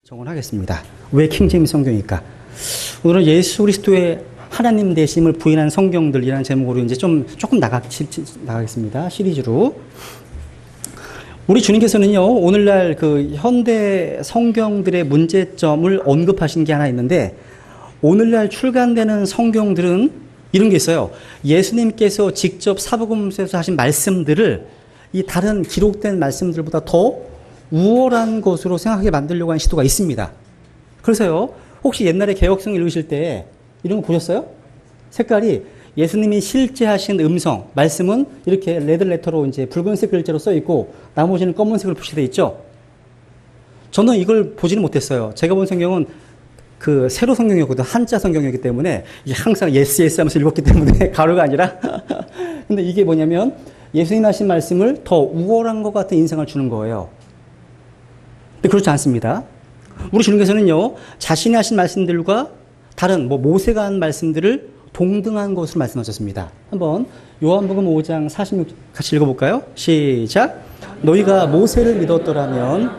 정언하겠습니다. 왜 킹제임스 성경일까? 오늘은 예수 그리스도의 하나님 되심을 부인한 성경들이라는 제목으로 이제 조금 나가겠습니다. 시리즈로. 우리 주님께서는요, 오늘날 그 현대 성경들의 문제점을 언급하신 게 하나 있는데, 오늘날 출간되는 성경들은 이런 게 있어요. 예수님께서 직접 사복음서에서 하신 말씀들을 이 다른 기록된 말씀들보다 더 우월한 것으로 생각하게 만들려고 하는 시도가 있습니다. 그래서요, 혹시 옛날에 개혁성 읽으실 때 이런 거 보셨어요? 색깔이 예수님이 실제 하신 음성, 말씀은 이렇게 레드레터로 이제 붉은색 글자로 써 있고 나머지는 검은색으로 표시되어 있죠? 저는 이걸 보지는 못했어요. 제가 본 성경은 그 세로 성경이었거든요. 한자 성경이었기 때문에 항상 예스 예스 하면서 읽었기 때문에 가로가 아니라. 근데 이게 뭐냐면 예수님 하신 말씀을 더 우월한 것 같은 인상을 주는 거예요. 근데 그렇지 않습니다. 우리 주님께서는요, 자신이 하신 말씀들과 다른 모세가 한 말씀들을 동등한 것으로 말씀하셨습니다. 한번 요한복음 5장 46 같이 읽어볼까요? 시작. 너희가 모세를 믿었더라면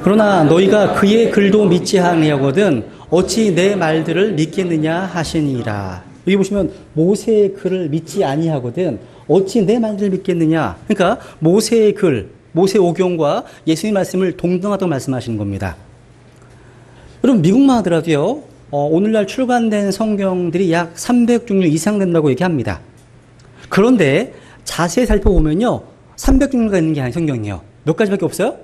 그러나 너희가 그의 글도 믿지 아니하거든 어찌 내 말들을 믿겠느냐 하시니라. 여기 보시면 모세의 글을 믿지 아니하거든 어찌 내 말들을 믿겠느냐. 그러니까 모세의 글, 모세 오경과 예수님 말씀을 동등하다고 말씀하시는 겁니다. 여러분 미국만 하더라도요, 오늘날 출간된 성경들이 약 300종류 이상 된다고 얘기합니다. 그런데 자세히 살펴보면요, 300종류가 있는 게 아닌 성경이에요. 몇 가지밖에 없어요?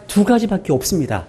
2가지밖에 없습니다.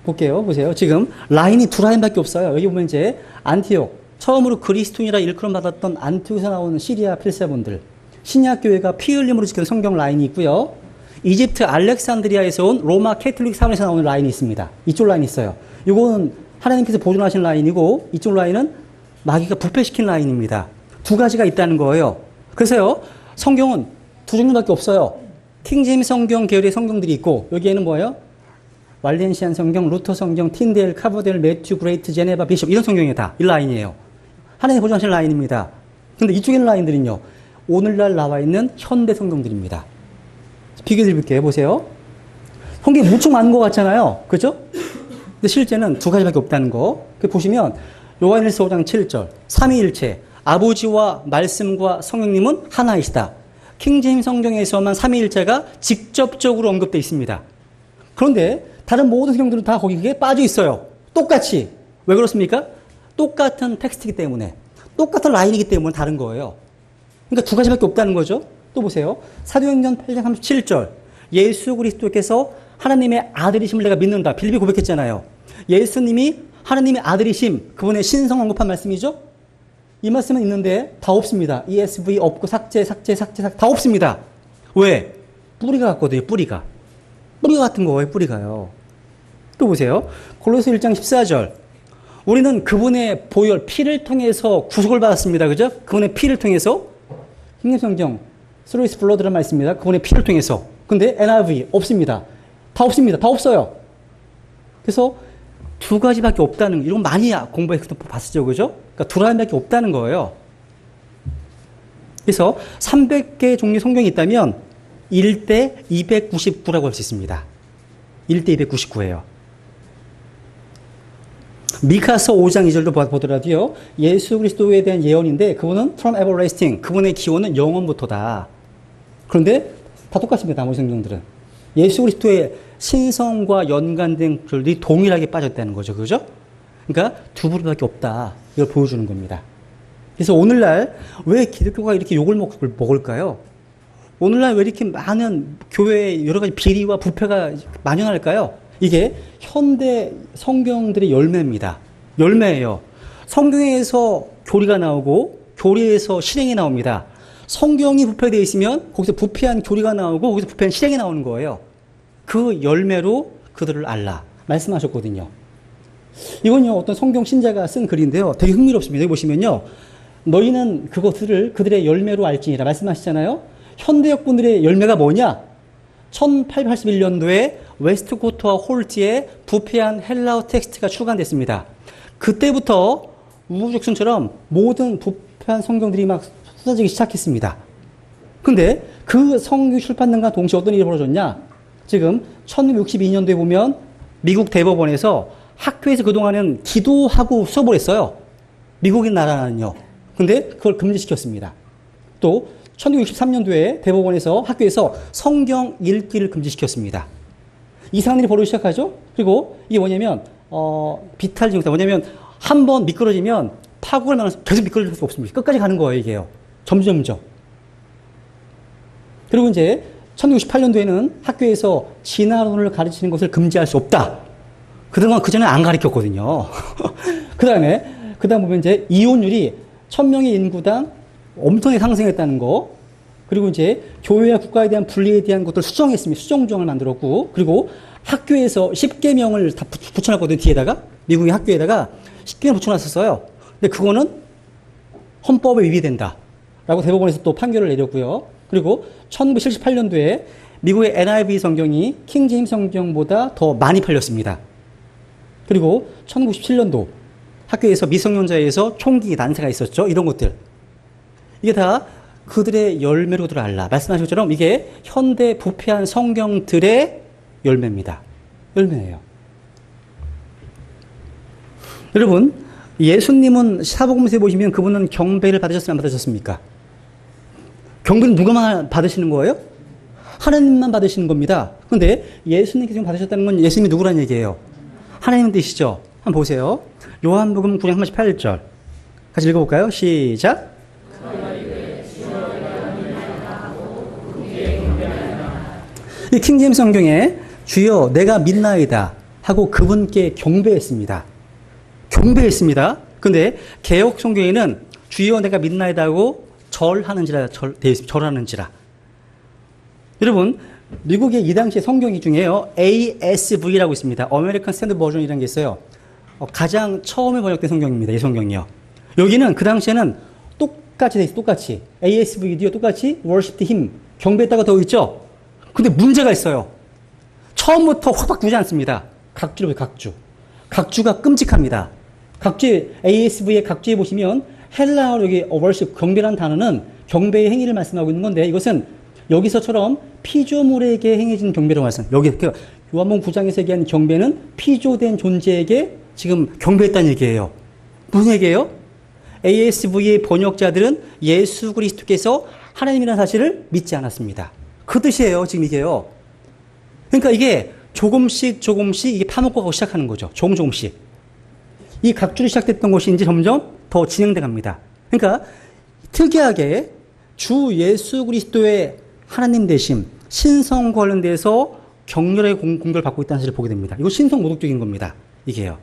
볼게요. 보세요. 지금 라인이 2라인밖에 없어요. 여기 보면 이제 안티옥, 처음으로 그리스도인이라 일컬음 받았던 안티옥에서 나오는 시리아 필사본들, 신약교회가 피 흘림으로 지킨 성경 라인이 있고요. 이집트 알렉산드리아에서 온 로마 캐톨릭 사원에서 나오는 라인이 있습니다. 이쪽 라인이 있어요. 이거는 하나님께서 보존하신 라인이고 이쪽 라인은 마귀가 부패시킨 라인입니다. 2가지가 있다는 거예요. 그래서요, 성경은 2종류밖에 없어요. 킹제임스 성경 계열의 성경들이 있고 여기에는 뭐예요? 왈렌시안 성경, 루터 성경, 틴델, 카버델, 매튜, 그레이트, 제네바, 비숍 이런 성경이 다 이 라인이에요. 하나님 보존하신 라인입니다. 근데 이쪽에 있는 라인들은요, 오늘날 나와 있는 현대 성경들입니다. 비교해 드릴게요. 보세요. 성경이 무척 많은 것 같잖아요. 그죠? 근데 실제는 2가지밖에 없다는 거. 보시면 요한일서 5장 7절 삼위일체, 아버지와 말씀과 성령님은 하나이시다. 킹제임스 성경에서만 삼위일체가 직접적으로 언급되어 있습니다. 그런데 다른 모든 성경들은 다 거기에 빠져 있어요. 똑같이. 왜 그렇습니까? 똑같은 텍스트이기 때문에, 똑같은 라인이기 때문에 다른 거예요. 그러니까 2가지밖에 없다는 거죠. 또 보세요. 사도행전 8장 37절 예수 그리스도께서 하나님의 아들이심을 내가 믿는다. 빌립이 고백했잖아요. 예수님이 하나님의 아들이심, 그분의 신성 언급한 말씀이죠. 이 말씀은 있는데 다 없습니다. ESV 없고 삭제 다 없습니다. 왜? 뿌리가 같거든요. 뿌리가 같은 거예요. 뿌리가요. 또 보세요. 골로새 1장 14절 우리는 그분의 보혈 피를 통해서 구속을 받았습니다. 그죠? 그분의 피를 통해서. 흰성경 through his blood라는 말 있습니다. 그분의 피를 통해서. 근데 NIV 없습니다. 다 없습니다. 다 없어요. 그래서 2가지밖에 없다는, 이런 거 많이 공부해서 봤었죠. 그죠? 그러니까 2라인밖에 없다는 거예요. 그래서 300개 종류 성경이 있다면 1대 299라고 할 수 있습니다. 1대 299예요. 미카서 5장 2절도 보더라도요, 예수 그리스도에 대한 예언인데 그분은 from everlasting, 그분의 기원은 영원부터다. 그런데 다 똑같습니다. 나머지 성경들은 예수 그리스도의 신성과 연관된 글들이 동일하게 빠졌다는 거죠. 그죠? 그러니까 2부류밖에 없다. 이걸 보여주는 겁니다. 그래서 오늘날 왜 기독교가 이렇게 욕을 먹을까요? 오늘날 왜 이렇게 많은 교회에 여러 가지 비리와 부패가 만연할까요? 이게 현대 성경들의 열매입니다. 열매예요. 성경에서 교리가 나오고 교리에서 실행이 나옵니다. 성경이 부패되어 있으면 거기서 부패한 교리가 나오고 거기서 부패한 실행이 나오는 거예요. 그 열매로 그들을 알라 말씀하셨거든요. 이건요, 어떤 성경 신자가 쓴 글인데요, 되게 흥미롭습니다. 여기 보시면요, 너희는 그것들을 그들의 열매로 알지니라 말씀하시잖아요. 현대역분들의 열매가 뭐냐? 1881년도에 웨스트코트와 홀트에 부패한 헬라어 텍스트가 출간됐습니다. 그때부터 우후죽순처럼 모든 부패한 성경들이 막 쏟아지기 시작했습니다. 근데 그 성경 출판된과 동시에 어떤 일이 벌어졌냐? 지금 1962년도에 보면 미국 대법원에서 학교에서 그동안은 기도하고 수업을 했어요. 미국인 나라는요. 근데 그걸 금지시켰습니다. 또 1963년도에 대법원에서 학교에서 성경 읽기를 금지시켰습니다. 이상한 일이 벌어지기 시작하죠. 그리고 이게 뭐냐면 비탈 증상. 뭐냐면 한 번 미끄러지면 파국을 만나서 계속 미끄러질 수 없습니다. 끝까지 가는 거예요, 이게요. 점점점. 그리고 이제 1968년도에는 학교에서 진화론을 가르치는 것을 금지할 수 없다. 그동안 그 전에 안 가르쳤거든요. 그 다음 보면 이제 이혼율이 1000명의 인구당 엄청나게 상승했다는 거. 그리고 이제 교회와 국가에 대한 분리에 대한 것들 수정했습니다. 수정조항을 만들었고. 그리고 학교에서 10계명을 다 붙여놨거든요. 뒤에다가. 미국의 학교에다가 10계명 붙여놨었어요. 근데 그거는 헌법에 위배된다. 라고 대법원에서 또 판결을 내렸고요. 그리고 1978년도에 미국의 NIV 성경이 킹제임 성경보다 더 많이 팔렸습니다. 그리고 1997년도 학교에서 미성년자에서 총기 난사가 있었죠. 이런 것들. 이게 다 그들의 열매로들 알라. 말씀하신 것처럼 이게 현대 부패한 성경들의 열매입니다. 열매예요. 여러분, 예수님은 사복음서에 보시면 그분은 경배를 받으셨으면 안 받으셨습니까? 경배는 누가 받으시는 거예요? 하나님만 받으시는 겁니다. 그런데 예수님께서 받으셨다는 건 예수님이 누구란 얘기예요? 하나님 뜻이죠. 한번 보세요. 요한복음 9장 38절. 같이 읽어볼까요? 시작. 이 킹제임스 성경에 주여 내가 믿나이다 하고 그분께 경배했습니다. 경배했습니다. 근데 개역 성경에는 주여 내가 믿나이다 하고 절하는지라 되어 있습니다. 절하는지라. 여러분, 미국의 이 당시의 성경이 중에요. ASV라고 있습니다. American Standard Version이라는 게 있어요. 가장 처음에 번역된 성경입니다. 이 성경이요. 여기는 그 당시에는 똑같이 돼 있어요. 똑같이. ASV도요. 똑같이 Worship Him. 경배했다가 되어 있죠. 근데 문제가 있어요. 처음부터 확 바꾸지 않습니다. 각주로 각주. 각주가 끔찍합니다. 각주, ASV의 각주에 보시면 헬라어로 여기 worship, 경배라는 단어는 경배의 행위를 말씀하고 있는 건데 이것은 여기서처럼 피조물에게 행해진 경배라고 말씀. 여기 요한복음 9장에서 얘기하는 경배는 피조된 존재에게 지금 경배했다는 얘기예요. 무슨 얘기예요? ASV의 번역자들은 예수 그리스도께서 하나님이라는 사실을 믿지 않았습니다. 그 뜻이에요. 지금 이게요. 그러니까 이게 조금씩 이게 파먹고 가고 시작하는 거죠. 조금씩. 이 각주로 시작됐던 것이 이제 점점 더 진행돼 갑니다. 그러니까 특이하게 주 예수 그리스도의 하나님 되심, 신성 관련돼서 격렬하게 공격을 받고 있다는 사실을 보게 됩니다. 이거 신성 모독적인 겁니다. 이게요.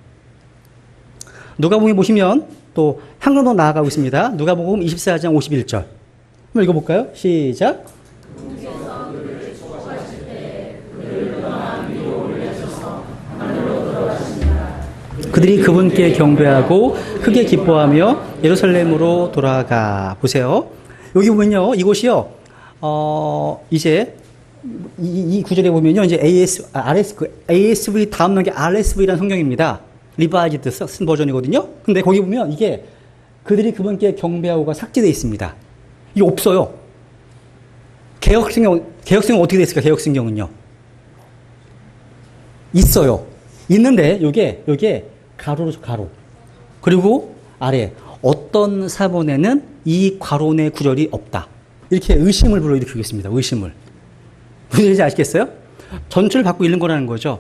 누가복음에 보시면 또 한 걸음 더 나아가고 있습니다. 누가복음 24장 51절. 한번 읽어볼까요? 시작. 그들이 그분께 경배하고 크게 기뻐하며 예루살렘으로 돌아가. 보세요. 여기 보면요. 이곳이요. 이제 이 구절에 보면요. 이제 ASV 다음 나온 게 RSV라는 성경입니다. 리바이즈드 쓴 버전이거든요. 근데 거기 보면 이게 그들이 그분께 경배하고가 삭제되어 있습니다. 이게 없어요. 개역성경 어떻게 됐을까? 개역성경은요. 있어요. 있는데 요게 가로로 가로. 그리고 아래 어떤 사본에는 이 괄호 내 구절이 없다. 이렇게 의심을 불러일으키겠습니다. 의심을. 무슨 얘기인지 아시겠어요? 전체를 받고 읽는 거라는 거죠.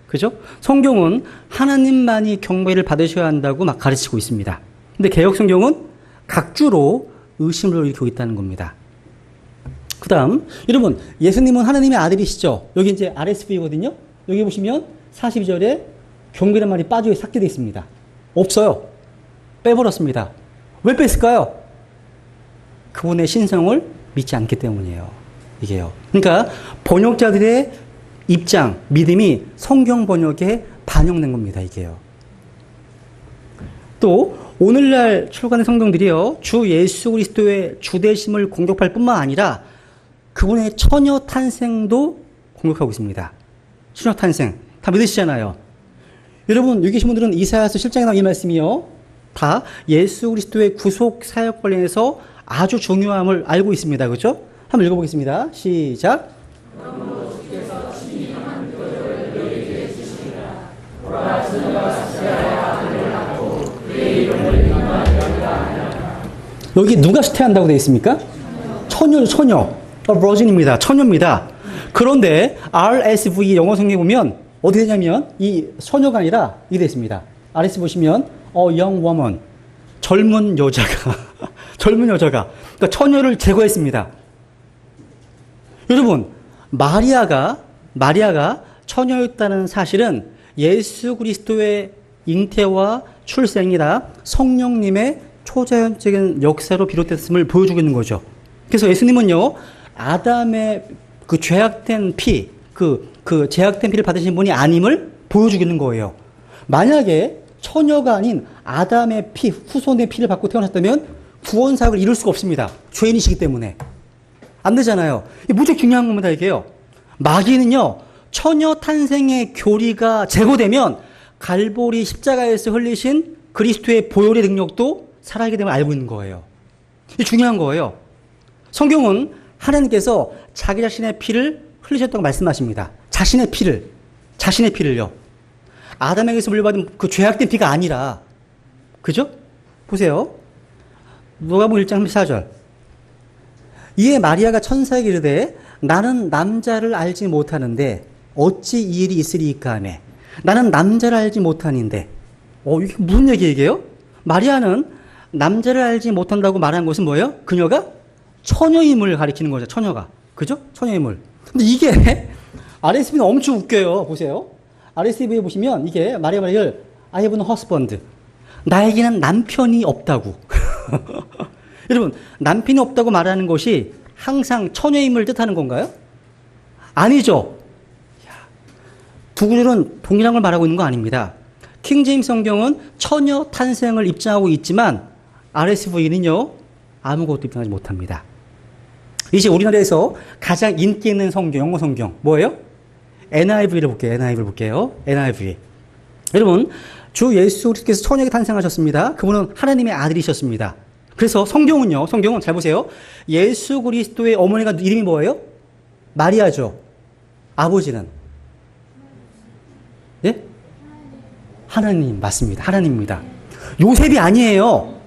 그죠? 성경은 하나님만이 경배를 받으셔야 한다고 막 가르치고 있습니다. 근데 개역 성경은 각주로 의심을 일으키고 있다는 겁니다. 그 다음, 여러분, 예수님은 하나님의 아들이시죠? 여기 이제 RSV거든요? 여기 보시면 42절에 경배란 말이 빠져 삭제되어 있습니다. 없어요. 빼버렸습니다. 왜 뺐을까요? 그분의 신성을 믿지 않기 때문이에요. 이게요. 그러니까 번역자들의 입장, 믿음이 성경 번역에 반영된 겁니다. 이게요. 또 오늘날 출간된 성경들이요. 주 예수 그리스도의 주되심을 공격할 뿐만 아니라 그분의 처녀 탄생도 공격하고 있습니다. 처녀 탄생. 다 믿으시잖아요. 여러분, 여기 계신 분들은 이사야서 7장에 나온 이 말씀이요. 다 예수 그리스도의 구속 사역 관련해서 아주 중요함을 알고 있습니다. 그렇죠? 한번 읽어보겠습니다. 시작. 여기 누가 수태한다고 되어 있습니까? 처녀. 버진입니다. 처녀입니다. 그런데 RSV 영어 성경에 보면 어떻게 되냐면 이 처녀가 아니라 이게 되어 있습니다. RS 보시면 young woman. 젊은 여자가 그러니까 처녀를 제거했습니다. 여러분, 마리아가 처녀였다는 사실은 예수 그리스도의 잉태와 출생이라 성령님의 초자연적인 역사로 비롯됐음을 보여주고 있는 거죠. 그래서 예수님은요, 아담의 그 죄악된 피, 그 죄악된 피를 받으신 분이 아님을 보여주고 있는 거예요. 만약에 처녀가 아닌 아담의 피, 후손의 피를 받고 태어났다면 구원 사역을 이룰 수가 없습니다. 죄인이시기 때문에. 안 되잖아요. 이게 무척 중요한 겁니다, 이게요. 마귀는요, 처녀 탄생의 교리가 제거되면 갈보리 십자가에서 흘리신 그리스도의 보혈의 능력도 살아있게 되면 알고 있는 거예요. 이게 중요한 거예요. 성경은 하나님께서 자기 자신의 피를 흘리셨다고 말씀하십니다. 자신의 피를요. 아담에게서 물려받은 그 죄악된 피가 아니라, 그죠? 보세요. 누가복음 1장 34절. 이에 마리아가 천사에게 이르되 나는 남자를 알지 못하는데 어찌 이 일이 있으리이까 하며 나는 남자를 알지 못하는데 이게 무슨 얘기예요? 마리아는 남자를 알지 못한다고 말한 것은 뭐예요? 그녀가 처녀임을 가리키는 거죠. 처녀가. 그죠? 처녀임을. 근데 이게 RSV는 엄청 웃겨요. 보세요. RSV에 보시면 이게 마리아 말을 I have no husband. 나에게는 남편이 없다고. 여러분, 남편이 없다고 말하는 것이 항상 처녀임을 뜻하는 건가요? 아니죠. 두 구절은 동일한 걸 말하고 있는 거 아닙니다. 킹제임스 성경은 처녀 탄생을 입증하고 있지만 RSV는요, 아무것도 입증하지 못합니다. 이제 우리나라에서 가장 인기 있는 성경, 영어 성경, 뭐예요? NIV를 볼게요. NIV. 여러분, 주 예수 그리스도께서 처녀에게 탄생하셨습니다. 그분은 하나님의 아들이셨습니다. 그래서 성경은 잘 보세요. 예수 그리스도의 어머니가 이름이 뭐예요? 마리아죠. 아버지는? 예? 하나님, 맞습니다. 하나님입니다. 요셉이 아니에요.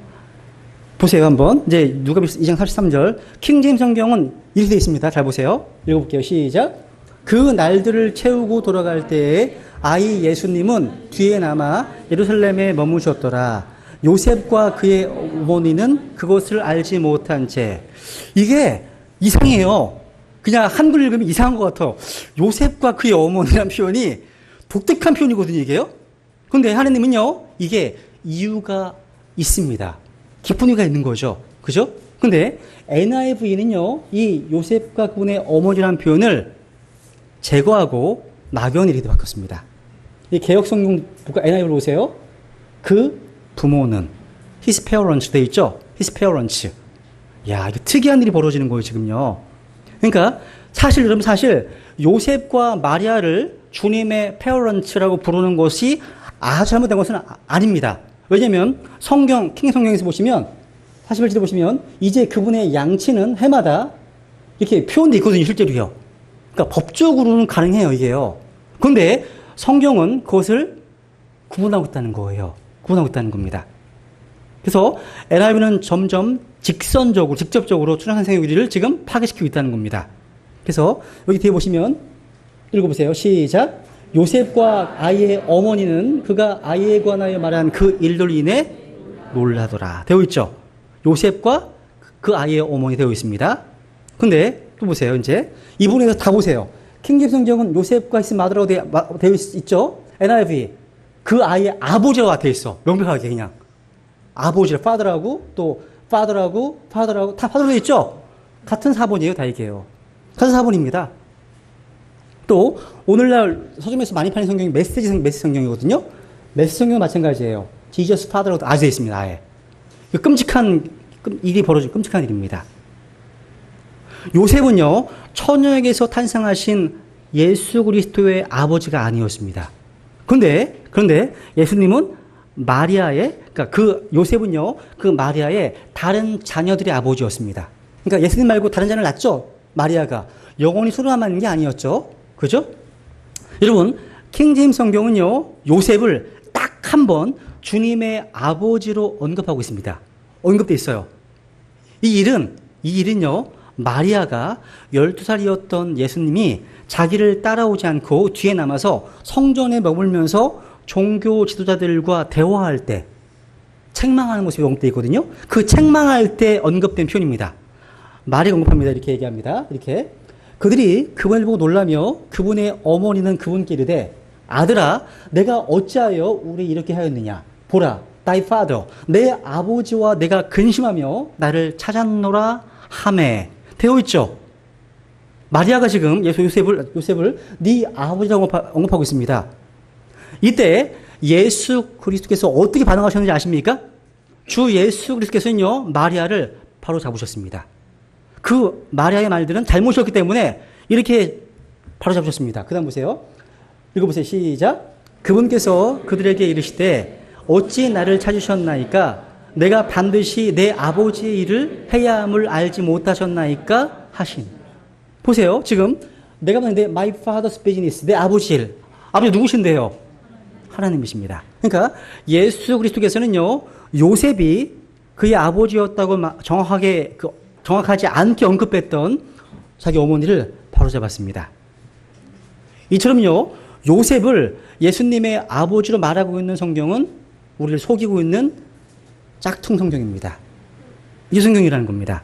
보세요, 한번. 이제 누가복음 2장 43절. 킹제임스 성경은 이렇게 되어 있습니다. 잘 보세요. 읽어볼게요. 시작. 그 날들을 채우고 돌아갈 때에 아이 예수님은 뒤에 남아 예루살렘에 머무셨더라. 요셉과 그의 어머니는 그것을 알지 못한 채. 이게 이상해요. 그냥 한글 읽으면 이상한 것 같아요. 요셉과 그의 어머니라는 표현이 독특한 표현이거든요, 이게요. 근데 하나님은요, 이게 이유가 있습니다. 깊은 이유가 있는 거죠. 그죠? 근데 NIV는요, 이 요셉과 그분의 어머니라는 표현을 제거하고 막연히 이렇게 바꿨습니다. 이 개혁성경 NIV를 보세요. 그 부모는 his parents 돼 있죠? his parents. 야, 이게 특이한 일이 벌어지는 거예요, 지금요. 그러니까 여러분 사실 요셉과 마리아를 주님의 parents라고 부르는 것이 아주 잘못된 것은 아닙니다. 왜냐면 킹성경에서 보시면 41절에 보시면 이제 그분의 양치는 해마다 이렇게 표현되어 있거든요, 실제로요. 그러니까 법적으로는 가능해요, 이게요. 그런데 성경은 그것을 구분하고 있다는 거예요. 구분하고 있다는 겁니다. 그래서 NIV는 점점 직접적으로 출생의 의리를 지금 파괴시키고 있다는 겁니다. 그래서 여기 뒤에 보시면 읽어보세요. 시작. 요셉과 아이의 어머니는 그가 아이에 관하여 말한 그 일들 인해 놀라더라. 되어 있죠. 요셉과 그 아이의 어머니 되어 있습니다. 근데 또 보세요. 이제 이 부분에서 다 보세요. 킹제임스 성경은 요셉과 히스 마더라고 되어 있죠. NIV 그 아이의 아버지라고 되어 있어. 명백하게 그냥 아버지를 father하고 또 father하고 다 father로 되어 있죠. 같은 사본이에요. 다 이게요. 같은 사본입니다. 또 오늘날 서점에서 많이 팔리는 성경이 메시지 성경이거든요. 메시지 성경은 마찬가지예요. Jesus father라고 아주 되어 있습니다. 아예. 끔찍한 일이 벌어진 끔찍한 일입니다. 요셉은요, 처녀에게서 탄생하신 예수 그리스도의 아버지가 아니었습니다. 그런데 예수님은 그러니까 그 요셉은요, 그 마리아의 다른 자녀들의 아버지였습니다. 그러니까 예수님 말고 다른 자녀를 낳았죠? 마리아가 영원히 수로만 있는 게 아니었죠. 그죠? 여러분, 킹제임스 성경은요, 요셉을 딱 한 번 주님의 아버지로 언급하고 있습니다. 언급돼 있어요. 이 일은요, 마리아가 12살이었던 예수님이 자기를 따라오지 않고 뒤에 남아서 성전에 머물면서 종교 지도자들과 대화할 때 책망하는 모습이 언급되어 있거든요. 그 책망할 때 언급된 표현입니다. 마리아가 언급합니다. 이렇게 얘기합니다. 이렇게. 그들이 그분을 보고 놀라며 그분의 어머니는 그분께 이르되 아들아 내가 어찌하여 우리 이렇게 하였느냐 보라 thy father 내 아버지와 내가 근심하며 나를 찾았노라 하매 되어 있죠. 마리아가 지금 요셉을 네 아버지라고 언급하고 있습니다. 이때 예수 그리스도께서 어떻게 반응하셨는지 아십니까? 주 예수 그리스도께서는요 마리아를 바로 잡으셨습니다. 그 마리아의 말들은 잘못이었기 때문에 이렇게 바로 잡으셨습니다. 그 다음 보세요. 읽어보세요. 시작. 그분께서 그들에게 이르시되 어찌 나를 찾으셨나이까? 내가 반드시 내 아버지의 일을 해야 함을 알지 못하셨나이까? 하신. 보세요. 지금 내가 봤는데 my father's business, 내 아버지 일. 아버지 누구신데요? 하나님이십니다. 그러니까 예수 그리스도께서는요 요셉이 그의 아버지였다고 정확하지 않게 언급했던 자기 어머니를 바로 잡았습니다. 이처럼요 요셉을 예수님의 아버지로 말하고 있는 성경은 우리를 속이고 있는 짝퉁 성경입니다. 이 성경이라는 겁니다.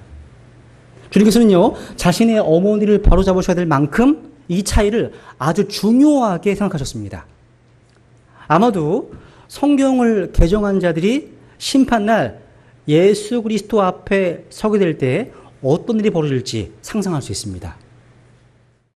주님께서는요 자신의 어머니를 바로 잡으셔야 될 만큼 이 차이를 아주 중요하게 생각하셨습니다. 아마도 성경을 개정한 자들이 심판날 예수 그리스도 앞에 서게 될 때 어떤 일이 벌어질지 상상할 수 있습니다.